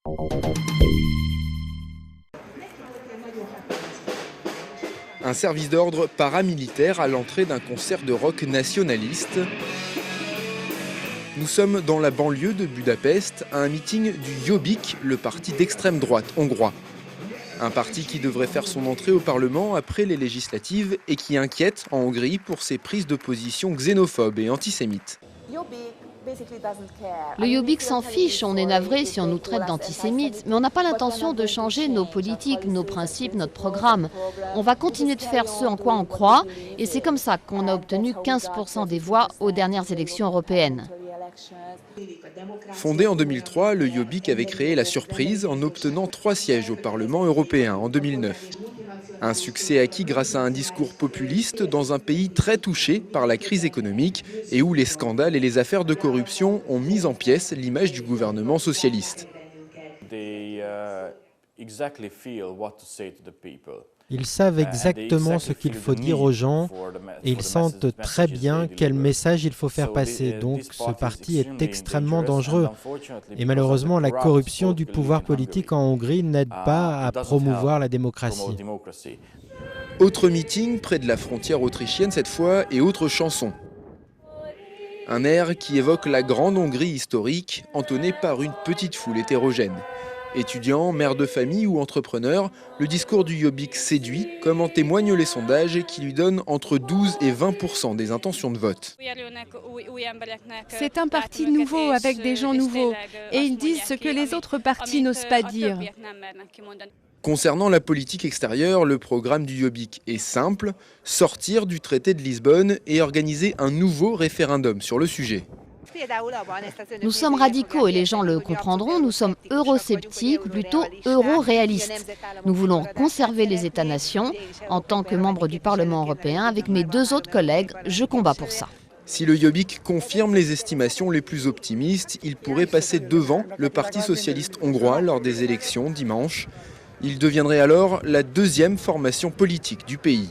Un service d'ordre paramilitaire à l'entrée d'un concert de rock nationaliste. Nous sommes dans la banlieue de Budapest, à un meeting du Jobbik, le parti d'extrême droite hongrois. Un parti qui devrait faire son entrée au Parlement après les législatives et qui inquiète en Hongrie pour ses prises de position xénophobes et antisémites. Le Jobbik s'en fiche, on est navré si on nous traite d'antisémites, mais on n'a pas l'intention de changer nos politiques, nos principes, notre programme. On va continuer de faire ce en quoi on croit, et c'est comme ça qu'on a obtenu 15% des voix aux dernières élections européennes. Fondé en 2003, le Jobbik avait créé la surprise en obtenant 3 sièges au Parlement européen en 2009. Un succès acquis grâce à un discours populiste dans un pays très touché par la crise économique et où les scandales et les affaires de corruption ont mis en pièces l'image du gouvernement socialiste. Ils savent exactement ce qu'il faut dire aux gens et ils sentent très bien quel message il faut faire passer. Donc ce parti est extrêmement dangereux. Et malheureusement, la corruption du pouvoir politique en Hongrie n'aide pas à promouvoir la démocratie. Autre meeting près de la frontière autrichienne cette fois et autre chanson. Un air qui évoque la grande Hongrie historique, entonné par une petite foule hétérogène. Étudiants, mères de famille ou entrepreneurs, le discours du Jobbik séduit, comme en témoignent les sondages qui lui donnent entre 12 et 20% des intentions de vote. C'est un parti nouveau avec des gens nouveaux et ils disent ce que les autres partis n'osent pas dire. Concernant la politique extérieure, le programme du Jobbik est simple, sortir du traité de Lisbonne et organiser un nouveau référendum sur le sujet. Nous sommes radicaux et les gens le comprendront, nous sommes eurosceptiques ou plutôt euro-réalistes. Nous voulons conserver les États-nations. En tant que membre du Parlement européen, avec mes 2 autres collègues, je combats pour ça. Si le Jobbik confirme les estimations les plus optimistes, il pourrait passer devant le Parti socialiste hongrois lors des élections dimanche. Il deviendrait alors la 2e formation politique du pays.